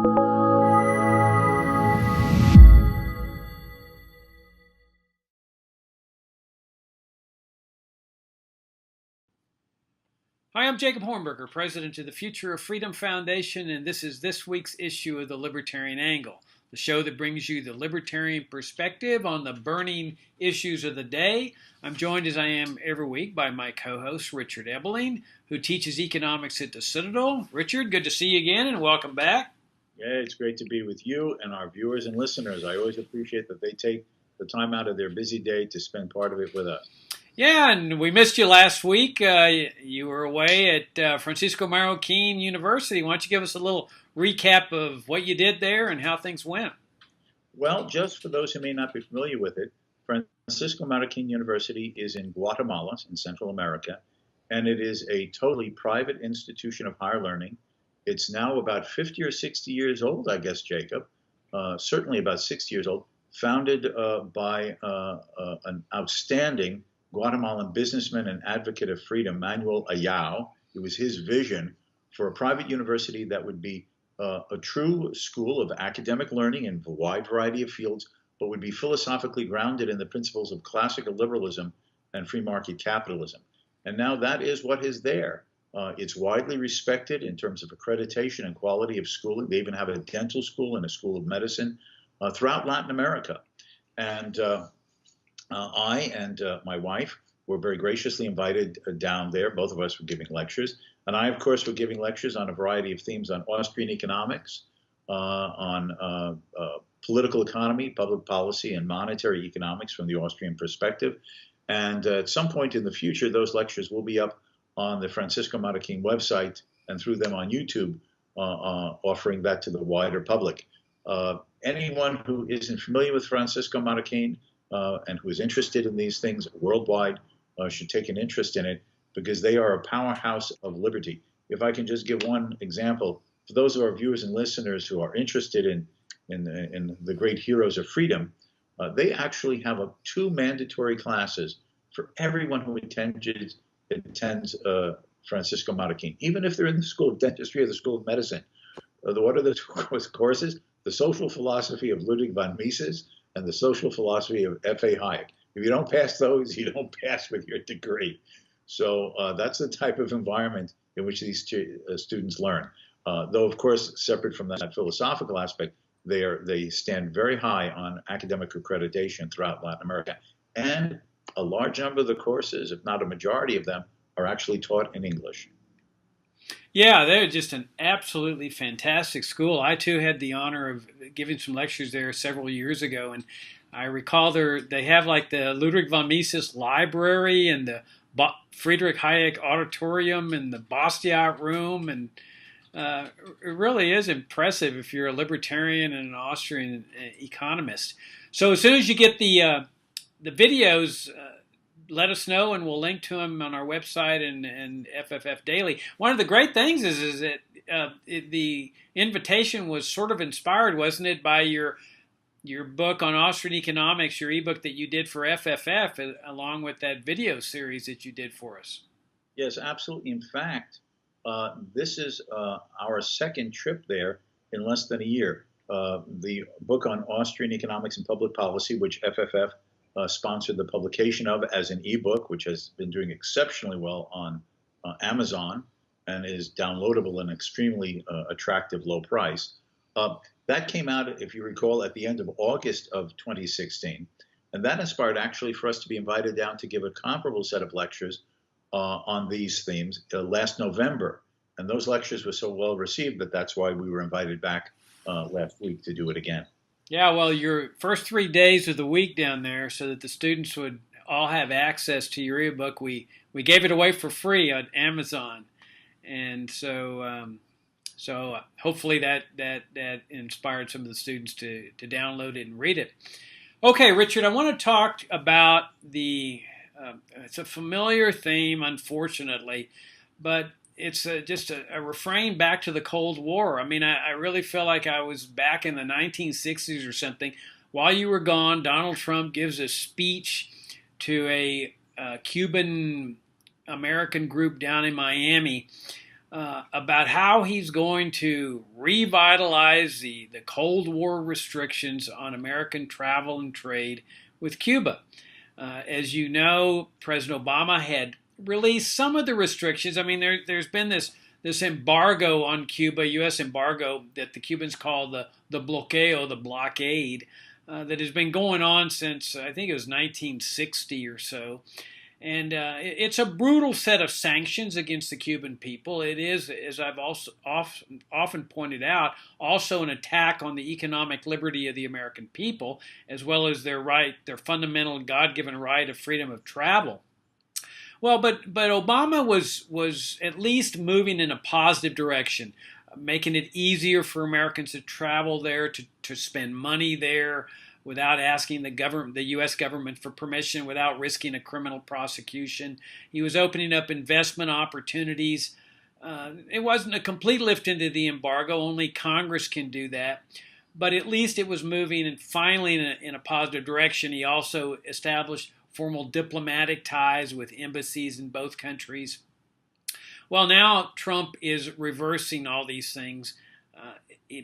Hi, I'm Jacob Hornberger, president of the Future of Freedom Foundation, and this is this week's issue of the Libertarian Angle, the show that brings you the libertarian perspective on the burning issues of the day. I'm joined, as I am every week, by my co-host, Richard Ebeling, who teaches economics at the Citadel. Richard, good to see you again, and welcome back. Yeah, it's great to be with you and our viewers and listeners. I always appreciate that they take the time out of their busy day to spend part of it with us. Yeah, and we missed you last week. You were away at Francisco Marroquin University. Why don't you give us a little recap of what you did there and how things went? Well, just for those who may not be familiar with it, Francisco Marroquin University is in Guatemala, in Central America, and it is a totally private institution of higher learning. It's now about 50 or 60 years old, I guess, Jacob, certainly about 60 years old, founded by an outstanding Guatemalan businessman and advocate of freedom, Manuel Ayau. It was his vision for a private university that would be a true school of academic learning in a wide variety of fields, but would be philosophically grounded in the principles of classical liberalism and free market capitalism. And now that is what is there. It's widely respected in terms of accreditation and quality of schooling. They even have a dental school and a school of medicine throughout Latin America. And I and my wife were very graciously invited down there. Both of us were giving lectures. And I, of course, were giving lectures on a variety of themes on Austrian economics, on political economy, public policy, and monetary economics from the Austrian perspective. And at some point in the future, those lectures will be up on the Francisco Marroquin website and through them on YouTube, offering that to the wider public. Anyone who isn't familiar with Francisco Marroquin and who is interested in these things worldwide should take an interest in it, because they are a powerhouse of liberty. If I can just give one example, for those of our viewers and listeners who are interested in the great heroes of freedom, they actually have 2 mandatory classes for everyone who attends Francisco Marroquin, even if they're in the School of Dentistry or the School of Medicine. What are the 2 courses? The Social Philosophy of Ludwig von Mises and the Social Philosophy of F.A. Hayek. If you don't pass those, you don't pass with your degree. So that's the type of environment in which these students learn. Though, of course, separate from that philosophical aspect, they stand very high on academic accreditation throughout Latin America. And a large number of the courses, if not a majority of them, are actually taught in English. Yeah, they're just an absolutely fantastic school. I, too, had the honor of giving some lectures there several years ago, and I recall they have like the Ludwig von Mises library and the Friedrich Hayek auditorium and the Bastiat room, and it really is impressive if you're a libertarian and an Austrian economist. So as soon as you get the videos, let us know, and we'll link to them on our website and FFF Daily. One of the great things is that the invitation was sort of inspired, wasn't it, by your book on Austrian economics, your ebook that you did for FFF, along with that video series that you did for us. Yes, absolutely. In fact, this is our second trip there in less than a year. The book on Austrian economics and public policy, which FFF sponsored the publication of as an ebook, which has been doing exceptionally well on Amazon and is downloadable at an extremely attractive low price. That came out, if you recall, at the end of August of 2016. And that inspired actually for us to be invited down to give a comparable set of lectures on these themes last November. And those lectures were so well received that that's why we were invited back last week to do it again. Yeah, well, your first 3 days of the week down there, so that the students would all have access to your ebook, we gave it away for free on Amazon. And so hopefully that inspired some of the students to download it and read it. Okay, Richard, I want to talk about it's a familiar theme, unfortunately, but it's just a refrain back to the Cold War. I mean, I really feel like I was back in the 1960s or something. While you were gone, Donald Trump gives a speech to a Cuban American group down in Miami, about how he's going to revitalize the Cold War restrictions on American travel and trade with Cuba. As you know, President Obama had released some of the restrictions. I mean, there's been this embargo on Cuba, U.S. embargo that the Cubans call the bloqueo, the blockade, that has been going on since I think it was 1960 or so. And it's a brutal set of sanctions against the Cuban people. It is, as I've also often pointed out, also an attack on the economic liberty of the American people, as well as their fundamental God-given right of freedom of travel. Well, but Obama was at least moving in a positive direction, making it easier for Americans to travel there, to spend money there, without asking the U.S. government for permission, without risking a criminal prosecution. He was opening up investment opportunities. It wasn't a complete lift into the embargo. Only Congress can do that. But at least it was moving and finally in a positive direction. He also established formal diplomatic ties with embassies in both countries. Well, now Trump is reversing all these things,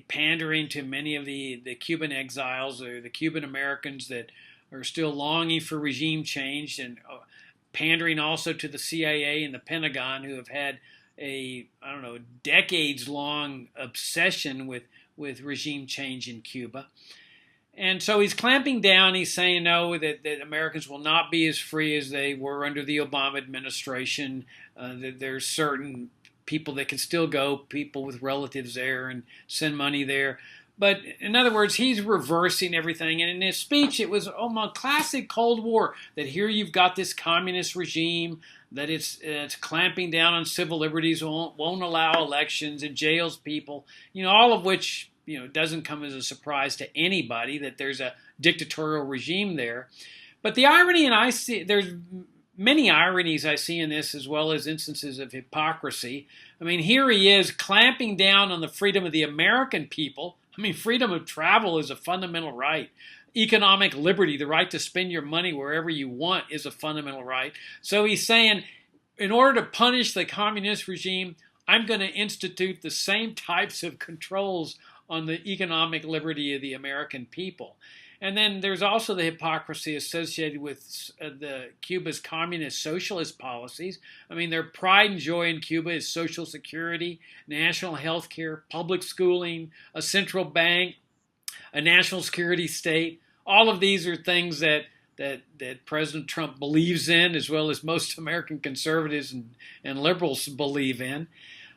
pandering to many of the Cuban exiles or the Cuban Americans that are still longing for regime change, and pandering also to the CIA and the Pentagon, who have had a decades-long obsession with regime change in Cuba. And so he's clamping down. He's saying no, that Americans will not be as free as they were under the Obama administration. That there's certain people that can still go, people with relatives there, and send money there. But in other words, he's reversing everything. And in his speech, it was a classic Cold War, that here you've got this communist regime, that it's clamping down on civil liberties, won't allow elections, and jails people, all of which doesn't come as a surprise to anybody that there's a dictatorial regime there. But the irony, and I see there's many ironies I see in this, as well as instances of hypocrisy. I mean, here he is clamping down on the freedom of the American people. I mean, freedom of travel is a fundamental right. Economic liberty, the right to spend your money wherever you want, is a fundamental right. So he's saying, in order to punish the communist regime, I'm going to institute the same types of controls on the economic liberty of the American people. And then there's also the hypocrisy associated with the Cuba's communist socialist policies. I mean, their pride and joy in Cuba is Social Security, national health care, public schooling, a central bank, a national security state. All of these are things that President Trump believes in, as well as most American conservatives and liberals believe in.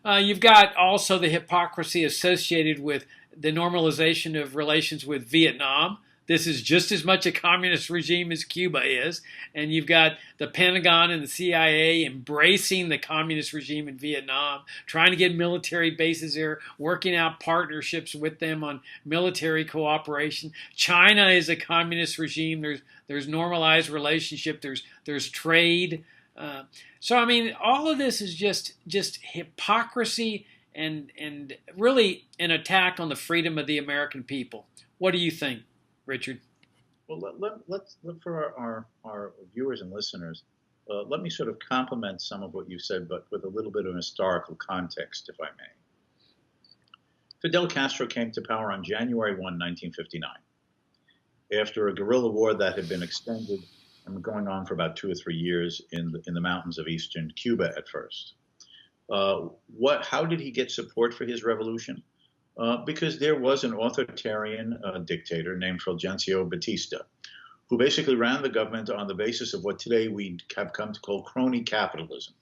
You've got also the hypocrisy associated with the normalization of relations with Vietnam. This is just as much a communist regime as Cuba is. And you've got the Pentagon and the CIA embracing the communist regime in Vietnam, trying to get military bases there, working out partnerships with them on military cooperation. China is a communist regime. There's normalized relationship. There's trade. So, I mean, all of this is just hypocrisy and really an attack on the freedom of the American people. What do you think, Richard? Well, let's look for our viewers and listeners. Let me sort of complement some of what you said, but with a little bit of historical context, if I may. Fidel Castro came to power on January 1, 1959, after a guerrilla war that had been extended and going on for about 2 or 3 years in the mountains of eastern Cuba at first. How did he get support for his revolution? Because there was an authoritarian dictator named Fulgencio Batista, who basically ran the government on the basis of what today we have come to call crony capitalism.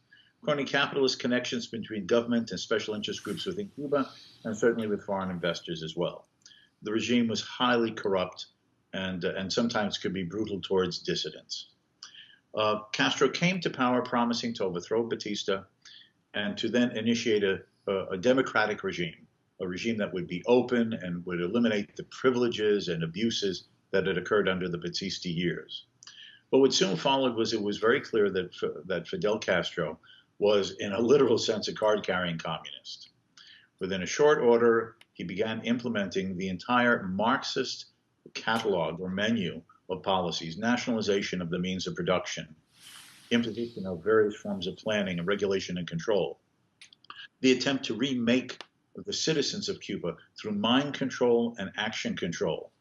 Crony capitalist connections between government and special interest groups within Cuba, and certainly with foreign investors as well. The regime was highly corrupt and sometimes could be brutal towards dissidents. Castro came to power promising to overthrow Batista and to then initiate a democratic regime, a regime that would be open and would eliminate the privileges and abuses that had occurred under the Batista years. But what soon followed was it was very clear that Fidel Castro was, in a literal sense, a card-carrying communist. Within a short order, he began implementing the entire Marxist catalog or menu of policies: nationalization of the means of production, imposition of various forms of planning and regulation and control, the attempt to remake the citizens of Cuba through mind control and action control,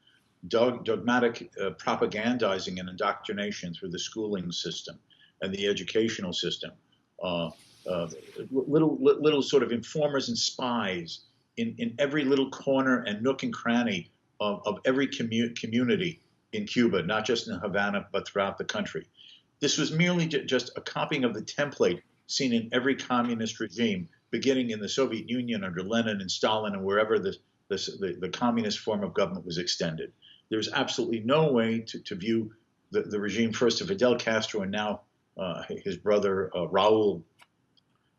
dogmatic propagandizing and indoctrination through the schooling system and the educational system, uh, little sort of informers and spies in every little corner and nook and cranny of every community in Cuba, not just in Havana, but throughout the country. This was merely just a copying of the template seen in every communist regime, beginning in the Soviet Union under Lenin and Stalin and wherever the communist form of government was extended. There's absolutely no way to view the regime first of Fidel Castro and now his brother Raul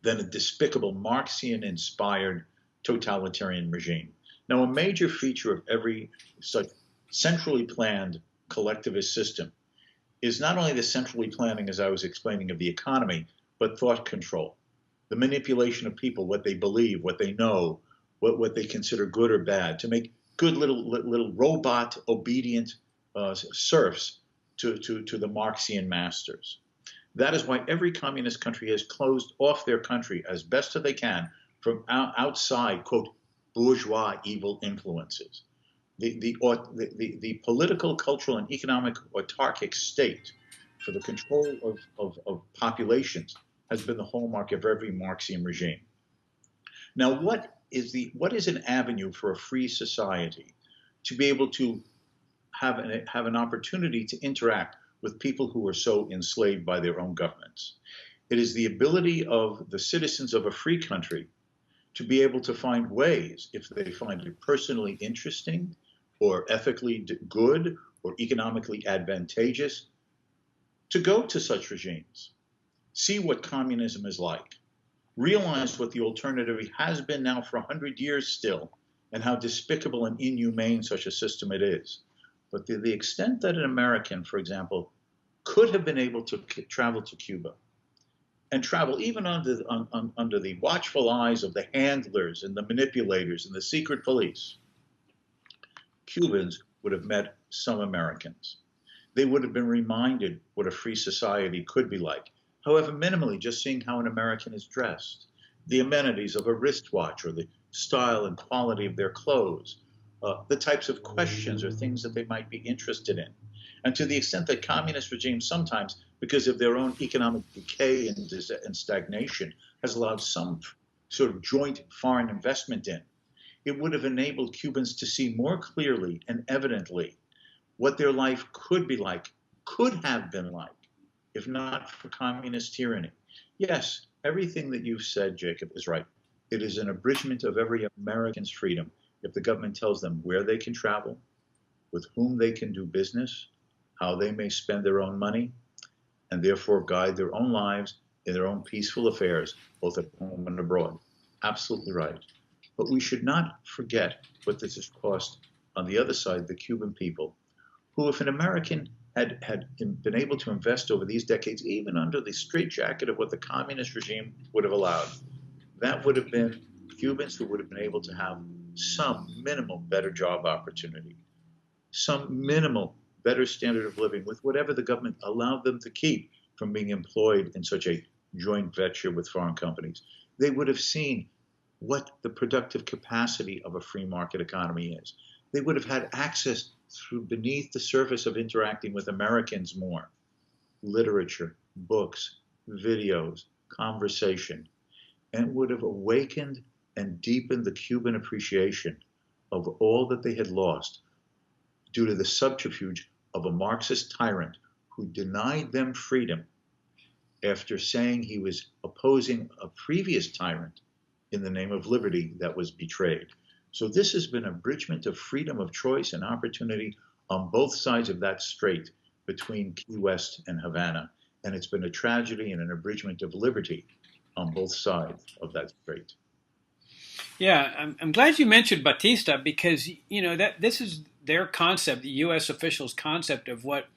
than a despicable Marxian-inspired totalitarian regime. Now, a major feature of every such centrally planned collectivist system is not only the centrally planning, as I was explaining, of the economy, but thought control, the manipulation of people, what they believe, what they know, what they consider good or bad, to make good little robot obedient serfs to the Marxian masters. That is why every communist country has closed off their country as best as they can from outside, quote, bourgeois evil influences. The political, cultural, and economic autarkic state for the control of populations has been the hallmark of every Marxian regime. Now, what is an avenue for a free society to be able to have an opportunity to interact with people who are so enslaved by their own governments? It is the ability of the citizens of a free country to be able to find ways, if they find it personally interesting or ethically good or economically advantageous, to go to such regimes, see what communism is like, realize what the alternative has been now for 100 years still, and how despicable and inhumane such a system it is. But the extent that an American, for example, could have been able to travel to Cuba and travel even under the watchful eyes of the handlers and the manipulators and the secret police, Cubans would have met some Americans. They would have been reminded what a free society could be like, however minimally, just seeing how an American is dressed, the amenities of a wristwatch or the style and quality of their clothes, the types of questions or things that they might be interested in. And to the extent that communist regimes sometimes, because of their own economic decay and stagnation, has allowed some sort of joint foreign investment in, it would have enabled Cubans to see more clearly and evidently what their life could be like, could have been like, if not for communist tyranny. Yes, everything that you've said, Jacob, is right. It is an abridgment of every American's freedom if the government tells them where they can travel, with whom they can do business, how they may spend their own money, and therefore guide their own lives in their own peaceful affairs, both at home and abroad. Absolutely right. But we should not forget what this has cost on the other side, the Cuban people, who, if an American had been able to invest over these decades, even under the straitjacket of what the communist regime would have allowed, that would have been Cubans who would have been able to have some minimal better job opportunity, some minimal better standard of living with whatever the government allowed them to keep from being employed in such a joint venture with foreign companies. They would have seen what the productive capacity of a free market economy is. They would have had access through beneath the surface of interacting with Americans more. Literature, books, videos, conversation, and would have awakened and deepened the Cuban appreciation of all that they had lost due to the subterfuge of a Marxist tyrant who denied them freedom after saying he was opposing a previous tyrant in the name of liberty that was betrayed. So this has been an abridgment of freedom of choice and opportunity on both sides of that strait between Key West and Havana. And it's been a tragedy and an abridgment of liberty on both sides of that strait. Yeah, I'm glad you mentioned Batista because that this is their concept, the U.S. officials' concept of what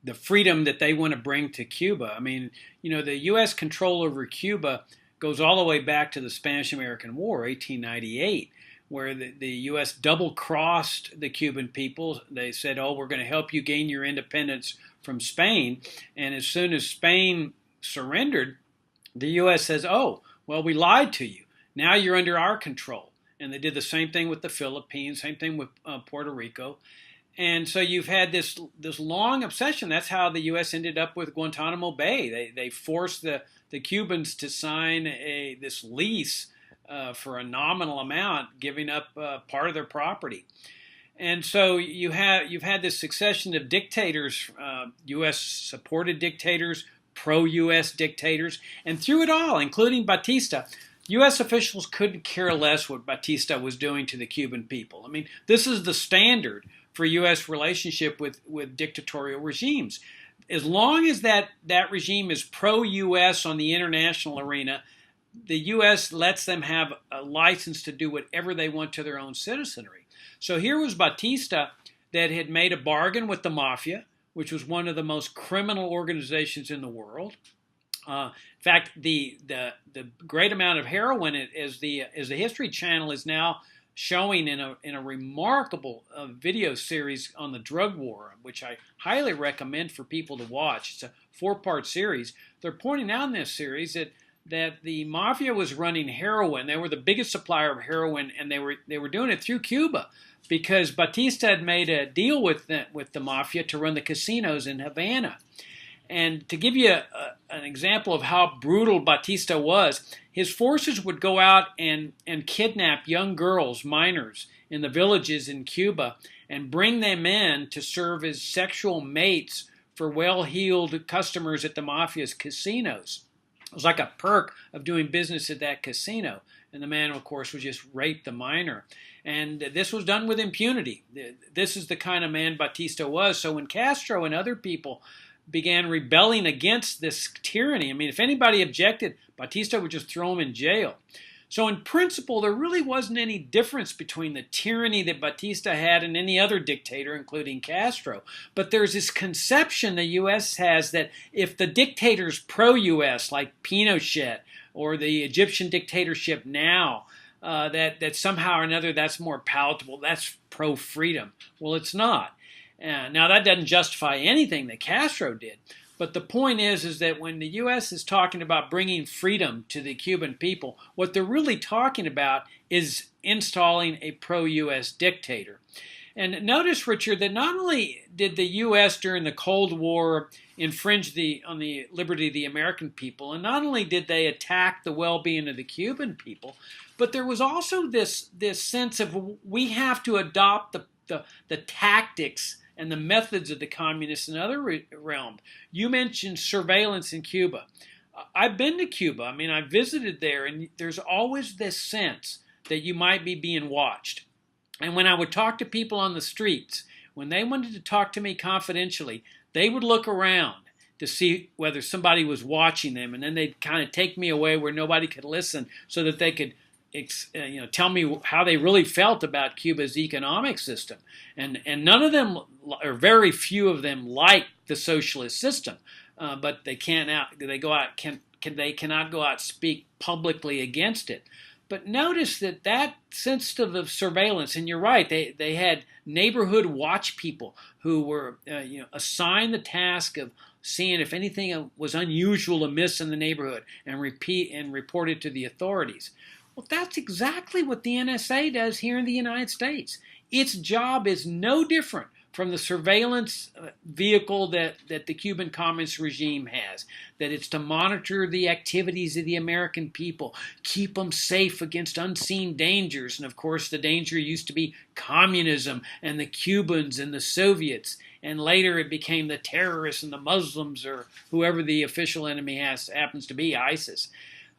the freedom that they want to bring to Cuba. I mean, the U.S. control over Cuba goes all the way back to the Spanish-American War, 1898, where the U.S. double-crossed the Cuban people. They said, oh, we're going to help you gain your independence from Spain. And as soon as Spain surrendered, the U.S. says, oh, well, we lied to you. Now you're under our control. And they did the same thing with the Philippines, same thing with Puerto Rico. And so you've had this long obsession. That's how the U.S. ended up with Guantanamo Bay. They forced the Cubans to sign this lease for a nominal amount, giving up part of their property. And so you've had this succession of dictators, U.S. supported dictators, pro-U.S. dictators, and through it all, including Batista, U.S. officials couldn't care less what Batista was doing to the Cuban people. I mean, this is the standard for U.S. relationship with dictatorial regimes. As long as that regime is pro-U.S. on the international arena, the U.S. lets them have a license to do whatever they want to their own citizenry. So here was Batista that had made a bargain with the mafia, which was one of the most criminal organizations in the world. In fact, the great amount of heroin, as the History Channel is now showing in a remarkable video series on the drug war, which I highly recommend for people to watch. It's a 4-part series. They're pointing out in this series that the mafia was running heroin. They were the biggest supplier of heroin, and they were doing it through Cuba, because Batista had made a deal with the mafia to run the casinos in Havana. And to give you an example of how brutal Batista was, his forces would go out and kidnap young girls, minors, in the villages in Cuba and bring them in to serve as sexual mates for well-heeled customers at the mafia's casinos. It was like a perk of doing business at that casino. And the man, of course, would just rape the minor. And this was done with impunity. This is the kind of man Batista was. So when Castro and other people began rebelling against this tyranny, I mean, if anybody objected, Batista would just throw them in jail. So in principle, there really wasn't any difference between the tyranny that Batista had and any other dictator, including Castro. But there's this conception the U.S. has that if the dictator's pro-U.S., like Pinochet, or the Egyptian dictatorship now, that somehow or another that's more palatable, that's pro-freedom. Well, it's not. Now, that doesn't justify anything that Castro did. But the point is that when the U.S. is talking about bringing freedom to the Cuban people, what they're really talking about is installing a pro-U.S. dictator. And notice, Richard, that not only did the U.S. during the Cold War infringe on the liberty of the American people, and not only did they attack the well-being of the Cuban people, but there was also this sense of we have to adopt the tactics and the methods of the communists in other realms. You mentioned surveillance in Cuba. I've been to Cuba. I mean, I visited there, and there's always this sense that you might be being watched. And when I would talk to people on the streets, when they wanted to talk to me confidentially, they would look around to see whether somebody was watching them, and then they'd kind of take me away where nobody could listen so that they could tell me how they really felt about Cuba's economic system. And none of them, or very few of them, like the socialist system, but they cannot go out speak publicly against it. But notice that sensitive of surveillance, and you're right, they had neighborhood watch people who were assigned the task of seeing if anything was unusual amiss in the neighborhood and report it to the authorities. Well, that's exactly what the NSA does here in the United States. Its job is no different from the surveillance vehicle that the Cuban Communist regime has, that it's to monitor the activities of the American people, keep them safe against unseen dangers. And of course, the danger used to be communism and the Cubans and the Soviets. And later it became the terrorists and the Muslims, or whoever the official enemy happens to be, ISIS.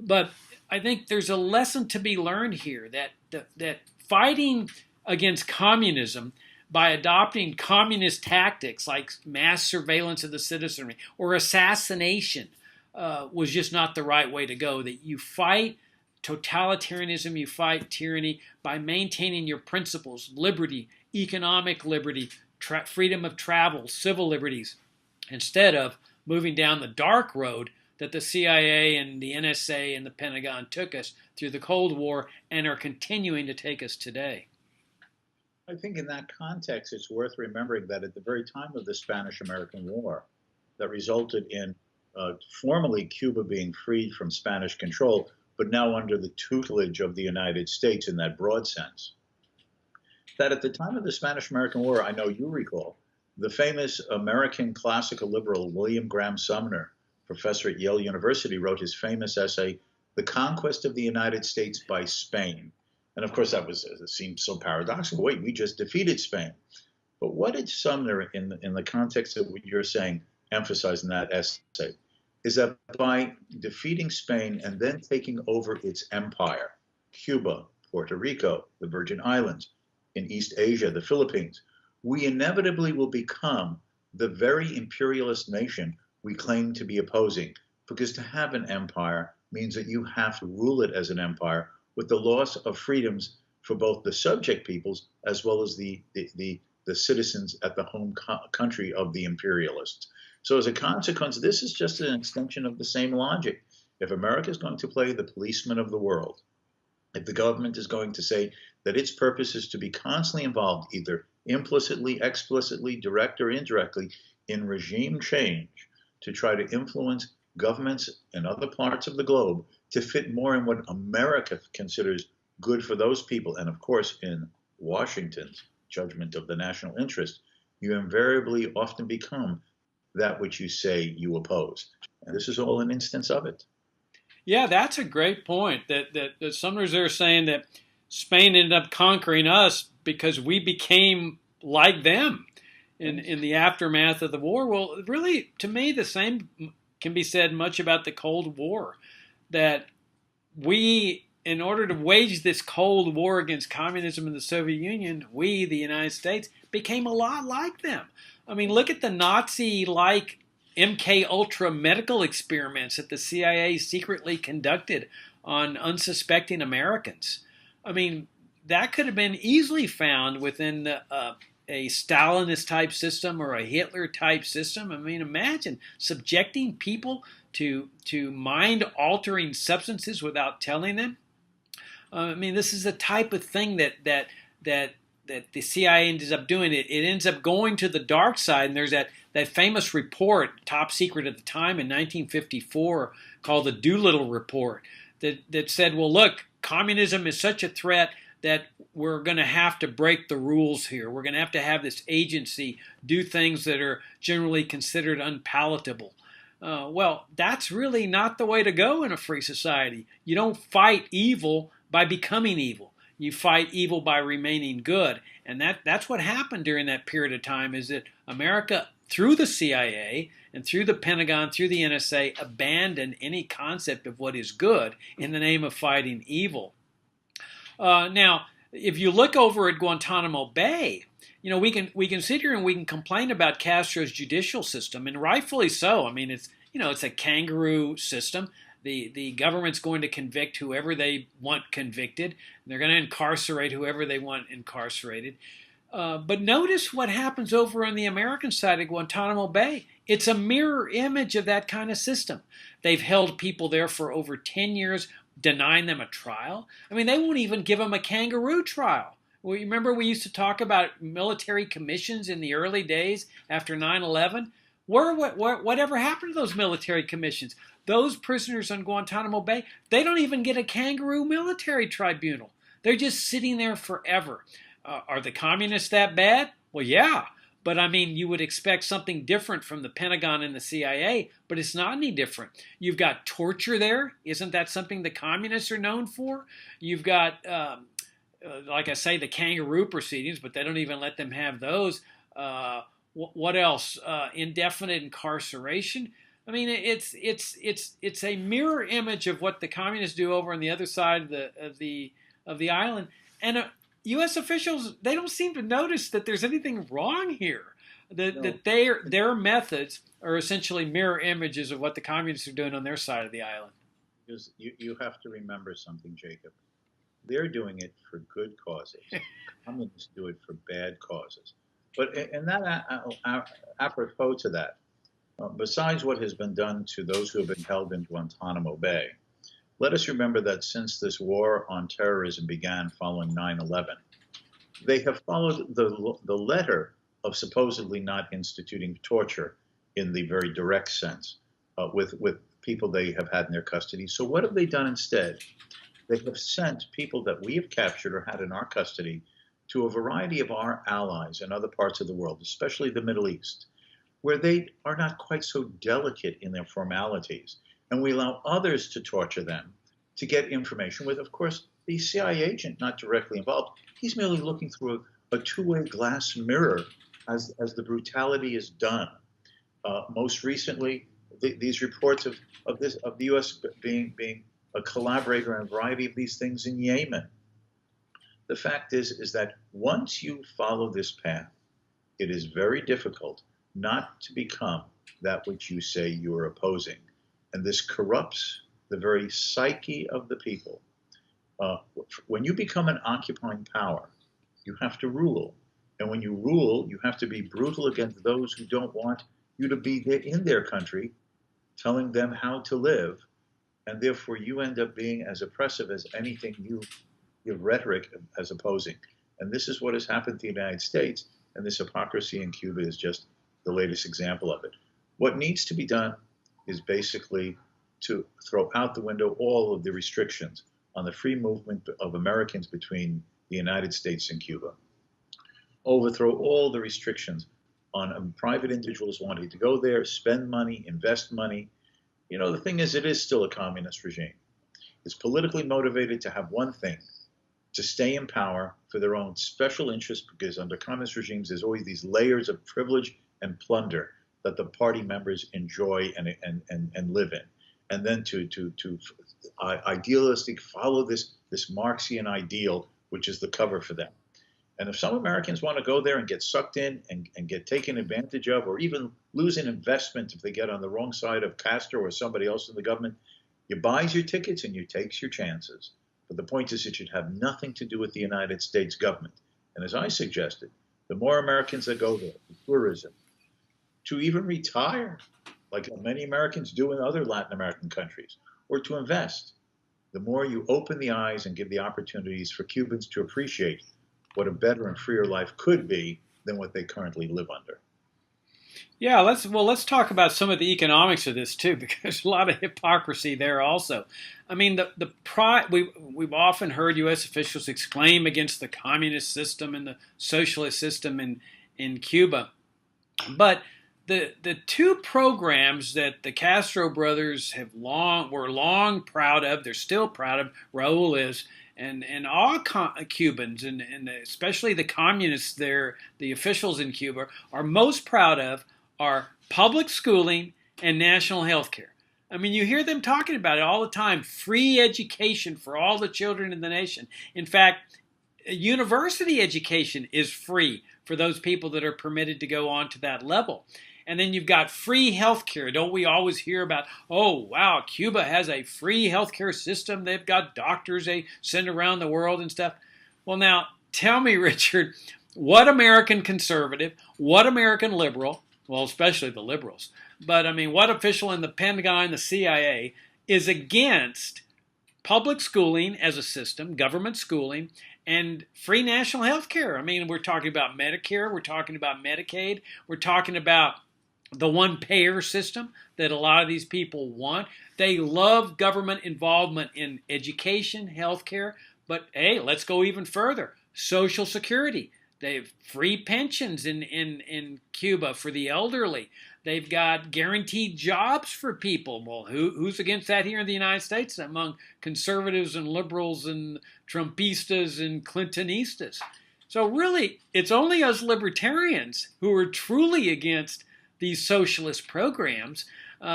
But I think there's a lesson to be learned here that fighting against communism by adopting communist tactics like mass surveillance of the citizenry or assassination was just not the right way to go. That you fight totalitarianism, you fight tyranny by maintaining your principles: liberty, economic liberty, freedom of travel, civil liberties, instead of moving down the dark road that the CIA and the NSA and the Pentagon took us through the Cold War and are continuing to take us today. I think in that context, it's worth remembering that at the very time of the Spanish-American War that resulted in formally Cuba being freed from Spanish control, but now under the tutelage of the United States in that broad sense. That at the time of the Spanish-American War, I know you recall, the famous American classical liberal William Graham Sumner, professor at Yale University, wrote his famous essay, The Conquest of the United States by Spain. And of course, that seemed so paradoxical. Wait, we just defeated Spain. But what did Sumner, in the context of what you're saying, emphasize in that essay? Is that by defeating Spain and then taking over its empire, Cuba, Puerto Rico, the Virgin Islands, in East Asia, the Philippines, we inevitably will become the very imperialist nation we claim to be opposing, because to have an empire means that you have to rule it as an empire with the loss of freedoms for both the subject peoples as well as the citizens at the home country of the imperialists. So as a consequence, this is just an extension of the same logic. If America is going to play the policeman of the world, if the government is going to say that its purpose is to be constantly involved, either implicitly, explicitly, direct or indirectly, in regime change to try to influence governments in other parts of the globe to fit more in what America considers good for those people, and of course in Washington's judgment of the national interest, you invariably often become that which you say you oppose. And this is all an instance of it. Yeah, that's a great point. That Sumner's there saying that Spain ended up conquering us because we became like them in the aftermath of the war. Well, really, to me, the same can be said much about the Cold War. That we, in order to wage this Cold War against communism in the Soviet Union, we, the United States, became a lot like them. I mean, look at the Nazi-like MK Ultra medical experiments that the CIA secretly conducted on unsuspecting Americans. I mean, that could have been easily found within a Stalinist type system or a Hitler type system. I mean, imagine subjecting people to mind altering substances without telling them. I mean, this is the type of thing that the CIA ends up doing. It ends up going to the dark side, and there's that famous report, top secret at the time in 1954, called the Doolittle Report, that said, well, look, communism is such a threat that we're going to have to break the rules here. We're going to have this agency do things that are generally considered unpalatable. Well, that's really not the way to go in a free society. You don't fight evil by becoming evil. You fight evil by remaining good. And that's what happened during that period of time, is that America, through the CIA and through the Pentagon, through the NSA, abandoned any concept of what is good in the name of fighting evil. Now, if you look over at Guantanamo Bay, you know, we can sit here and we can complain about Castro's judicial system, and rightfully so. I mean, it's a kangaroo system. The government's going to convict whoever they want convicted. They're going to incarcerate whoever they want incarcerated. But notice what happens over on the American side of Guantanamo Bay. It's a mirror image of that kind of system. They've held people there for over 10 years, denying them a trial. I mean, they won't even give them a kangaroo trial. Well, you remember we used to talk about military commissions in the early days after 9/11? Whatever happened to those military commissions? Those prisoners on Guantanamo Bay, they don't even get a kangaroo military tribunal. They're just sitting there forever. Are the communists that bad? Well, yeah. But I mean, you would expect something different from the Pentagon and the CIA, but it's not any different. You've got torture there. Isn't that something the communists are known for? You've got, like I say, the kangaroo proceedings, but they don't even let them have those. What else? Indefinite incarceration. I mean, it's a mirror image of what the communists do over on the other side of the island, and U.S. officials, they don't seem to notice that there's anything wrong here. That their methods are essentially mirror images of what the communists are doing on their side of the island. Because you have to remember something, Jacob. They're doing it for good causes. Communists do it for bad causes. But in that, apropos to that, besides what has been done to those who have been held in Guantanamo Bay, let us remember that since this war on terrorism began following 9/11, they have followed the letter of supposedly not instituting torture in the very direct sense, with people they have had in their custody. So what have they done instead? They have sent people that we have captured or had in our custody to a variety of our allies in other parts of the world, especially the Middle East, where they are not quite so delicate in their formalities. And we allow others to torture them to get information with, of course, the CIA agent not directly involved. He's merely looking through a two-way glass mirror as the brutality is done. Most recently, these reports of the U.S. being a collaborator in a variety of these things in Yemen. The fact is that once you follow this path, it is very difficult not to become that which you say you are opposing. And this corrupts the very psyche of the people. When you become an occupying power, you have to rule. And when you rule, you have to be brutal against those who don't want you to be in their country, telling them how to live. And therefore, you end up being as oppressive as anything your rhetoric as opposing. And this is what has happened to the United States. And this hypocrisy in Cuba is just the latest example of it. What needs to be done is basically to throw out the window all of the restrictions on the free movement of Americans between the United States and Cuba. Overthrow all the restrictions on private individuals wanting to go there, spend money, invest money. You know, the thing is, it is still a communist regime. It's politically motivated to have one thing, to stay in power for their own special interest, because under communist regimes, there's always these layers of privilege and plunder that the party members enjoy and live in. And then to idealistic follow this Marxian ideal, which is the cover for them. And if some Americans want to go there and get sucked in and get taken advantage of, or even lose an investment if they get on the wrong side of Castro or somebody else in the government, you buys your tickets and you takes your chances. But the point is, it should have nothing to do with the United States government. And as I suggested, the more Americans that go there, to tourism, to even retire, like many Americans do in other Latin American countries, or to invest, the more you open the eyes and give the opportunities for Cubans to appreciate what a better and freer life could be than what they currently live under. Yeah, let's talk about some of the economics of this too, because there's a lot of hypocrisy there also. I mean, we've often heard U.S. officials exclaim against the communist system and the socialist system in Cuba, but the two programs that the Castro brothers were long proud of, they're still proud of, Raul is, and all Cubans, and especially the communists there, the officials in Cuba, are most proud of, are public schooling and national health care. I mean, you hear them talking about it all the time, free education for all the children in the nation. In fact, university education is free for those people that are permitted to go on to that level. And then you've got free health care. Don't we always hear about, oh, wow, Cuba has a free health care system. They've got doctors they send around the world and stuff. Well, now, tell me, Richard, what American conservative, what American liberal, well, especially the liberals, but I mean, what official in the Pentagon, the CIA, is against public schooling as a system, government schooling, and free national health care? I mean, we're talking about Medicare, we're talking about Medicaid, we're talking about the one-payer system that a lot of these people want. They love government involvement in education, healthcare, but hey, let's go even further. Social Security. They have free pensions in Cuba for the elderly. They've got guaranteed jobs for people. Well, who's against that here in the United States among conservatives and liberals and Trumpistas and Clintonistas? So really, it's only us libertarians who are truly against these socialist programs.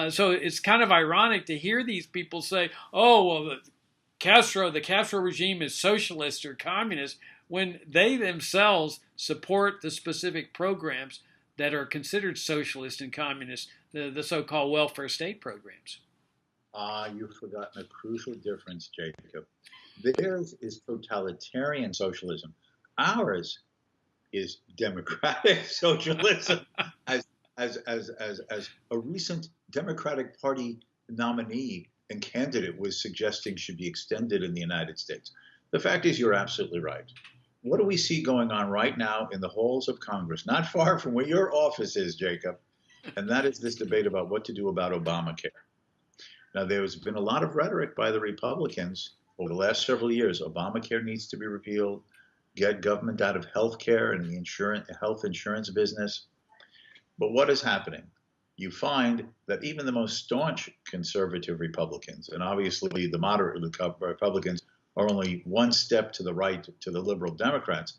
So it's kind of ironic to hear these people say, oh, well, the Castro regime is socialist or communist, when they themselves support the specific programs that are considered socialist and communist, the so-called welfare state programs. You've forgotten a crucial difference, Jacob. Theirs is totalitarian socialism. Ours is democratic socialism, as a recent Democratic Party nominee and candidate was suggesting should be extended in the United States. The fact is, you're absolutely right. What do we see going on right now in the halls of Congress, not far from where your office is, Jacob? And that is this debate about what to do about Obamacare. Now, there's been a lot of rhetoric by the Republicans over the last several years. Obamacare needs to be repealed, get government out of healthcare and the health insurance business. But what is happening? You find that even the most staunch conservative Republicans, and obviously the moderate Republicans are only one step to the right to the liberal Democrats,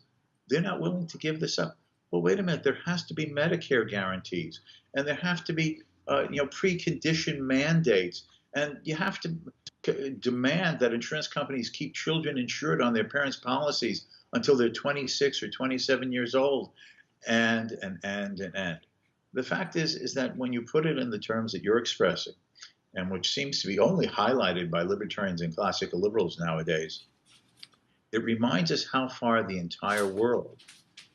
they're not willing to give this up. Well, wait a minute. There has to be Medicare guarantees, and there have to be preconditioned mandates, and you have to demand that insurance companies keep children insured on their parents' policies until they're 26 or 27 years old, and. The fact is that when you put it in the terms that you're expressing, and which seems to be only highlighted by libertarians and classical liberals nowadays, it reminds us how far the entire world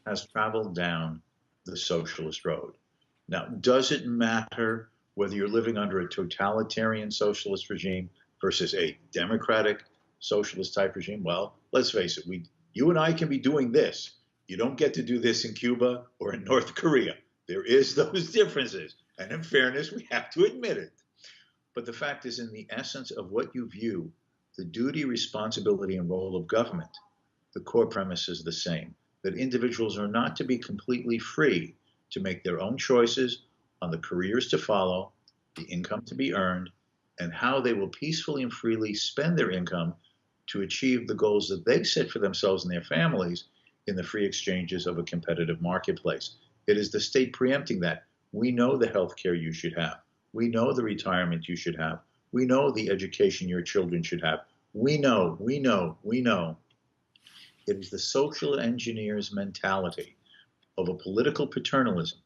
has traveled down the socialist road. Now, does it matter whether you're living under a totalitarian socialist regime versus a democratic socialist type regime? Well, let's face it, you and I can be doing this. You don't get to do this in Cuba or in North Korea. There is those differences, and in fairness, we have to admit it. But the fact is, in the essence of what you view, the duty, responsibility, and role of government, the core premise is the same, that individuals are not to be completely free to make their own choices on the careers to follow, the income to be earned, and how they will peacefully and freely spend their income to achieve the goals that they set for themselves and their families in the free exchanges of a competitive marketplace. It is the state preempting that. We know the health care you should have. We know the retirement you should have. We know the education your children should have. We know. It is the social engineer's mentality of a political paternalism.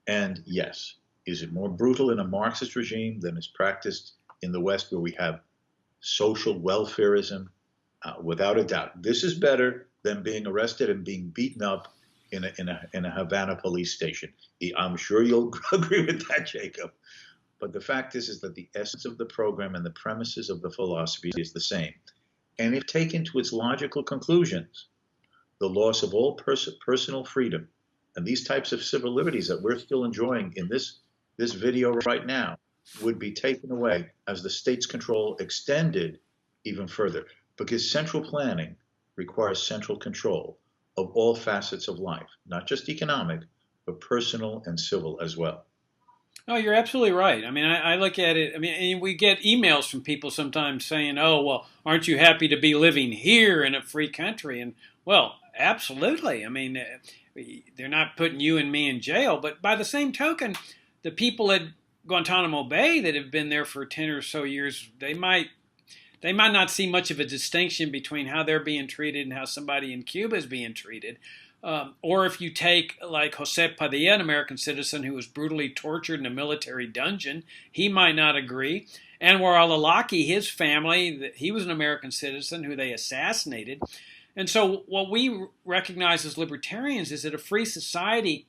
And yes, is it more brutal in a Marxist regime than is practiced in the West, where we have social welfarism? Without a doubt. This is better than being arrested and being beaten up in a Havana police station. I'm sure you'll agree with that, Jacob. But the fact is that the essence of the program and the premises of the philosophy is the same. And if taken to its logical conclusions, the loss of all personal freedom and these types of civil liberties that we're still enjoying in this video right now would be taken away as the state's control extended even further. Because central planning requires central control of all facets of life, not just economic, but personal and civil as well. No, you're absolutely right. I mean, I look at it, and we get emails from people sometimes saying, oh, well, aren't you happy to be living here in a free country? And, well, absolutely. I mean, they're not putting you and me in jail. But by the same token, the people at Guantanamo Bay that have been there for 10 or so years, they might not see much of a distinction between how they're being treated and how somebody in Cuba is being treated. Or if you take like Jose Padilla, an American citizen who was brutally tortured in a military dungeon, he might not agree. Anwar al-Awlaki, his family, he was an American citizen who they assassinated. And so what we recognize as libertarians is that a free society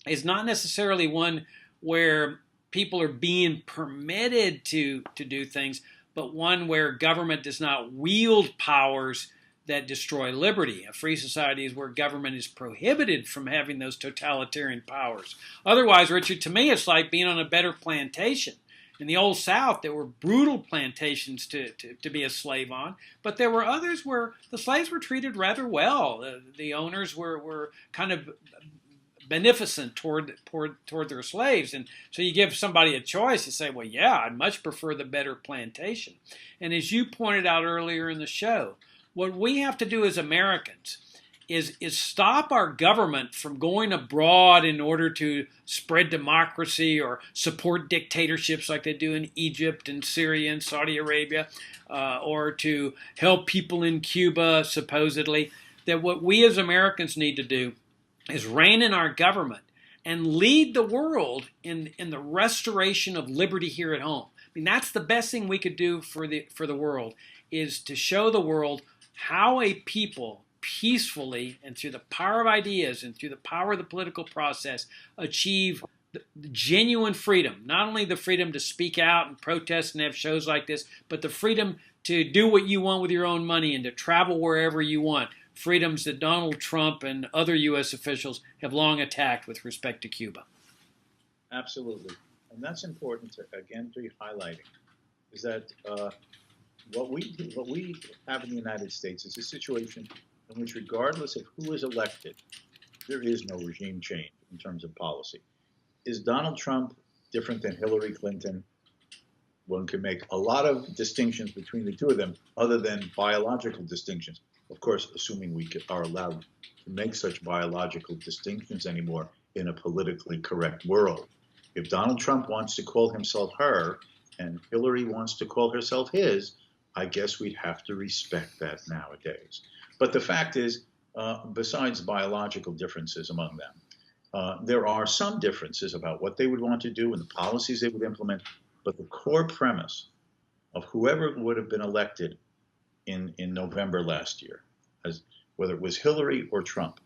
is not necessarily one where people are being permitted to do things, but one where government does not wield powers that destroy liberty. A free society is where government is prohibited from having those totalitarian powers. Otherwise, Richard, to me, it's like being on a better plantation. In the Old South, there were brutal plantations to be a slave on, but there were others where the slaves were treated rather well. The owners were kind of beneficent toward their slaves. And so you give somebody a choice, you say, well, yeah, I'd much prefer the better plantation. And as you pointed out earlier in the show, what we have to do as Americans is stop our government from going abroad in order to spread democracy or support dictatorships like they do in Egypt and Syria and Saudi Arabia, or to help people in Cuba, supposedly. That what we as Americans need to do is rein in our government and lead the world in the restoration of liberty here at home. I mean, that's the best thing we could do for the world, is to show the world how a people peacefully and through the power of ideas and through the power of the political process achieve the genuine freedom. Not only the freedom to speak out and protest and have shows like this, but the freedom to do what you want with your own money and to travel wherever you want. Freedoms that Donald Trump and other U.S. officials have long attacked with respect to Cuba. Absolutely. And that's important to, again, to be highlighting. is that what we have in the United States is a situation in which, regardless of who is elected, there is no regime change in terms of policy. Is Donald Trump different than Hillary Clinton? One can make a lot of distinctions between the two of them, other than biological distinctions. Of course, assuming we are allowed to make such biological distinctions anymore in a politically correct world. If Donald Trump wants to call himself her and Hillary wants to call herself his, I guess we'd have to respect that nowadays. But the fact is, besides biological differences among them, there are some differences about what they would want to do and the policies they would implement. But the core premise of whoever would have been elected in November last year, as whether it was Hillary or Trump,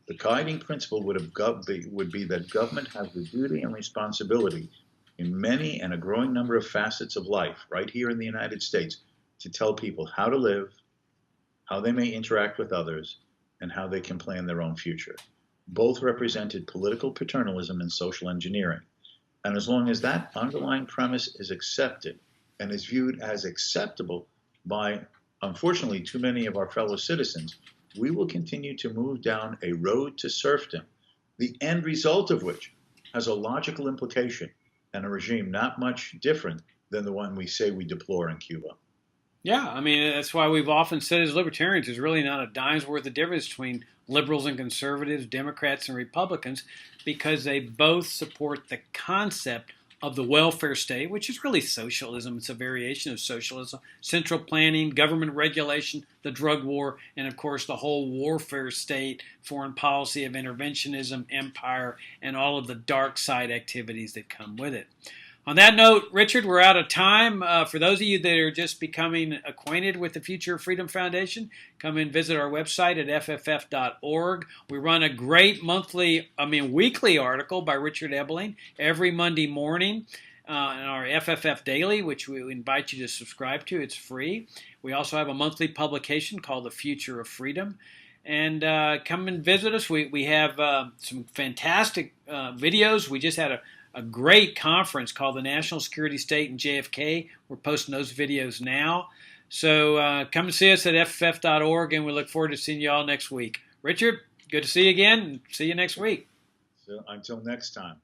the guiding principle would be that government has the duty and responsibility in many and a growing number of facets of life, right here in the United States, to tell people how to live, how they may interact with others, and how they can plan their own future. Both represented political paternalism and social engineering. And as long as that underlying premise is accepted and is viewed as acceptable by, unfortunately, too many of our fellow citizens, we will continue to move down a road to serfdom, the end result of which has a logical implication and a regime not much different than the one we say we deplore in Cuba. Yeah, I mean, that's why we've often said as libertarians, there's really not a dime's worth of difference between liberals and conservatives, Democrats and Republicans, because they both support the concept of the welfare state, which is really socialism. It's a variation of socialism, central planning, government regulation, the drug war, and of course the whole warfare state, foreign policy of interventionism, empire, and all of the dark side activities that come with it. On that note, Richard, we're out of time. For those of you that are just becoming acquainted with the Future of Freedom Foundation, come and visit our website at fff.org. We run a great weekly article by Richard Ebeling every Monday morning in our FFF Daily, which we invite you to subscribe to. It's free. We also have a monthly publication called The Future of Freedom. And come and visit us. We have some fantastic videos. We just had a great conference called the National Security State in JFK. We're posting those videos now. So come and see us at FFF.org, and we look forward to seeing you all next week. Richard, good to see you again, and see you next week. So until next time.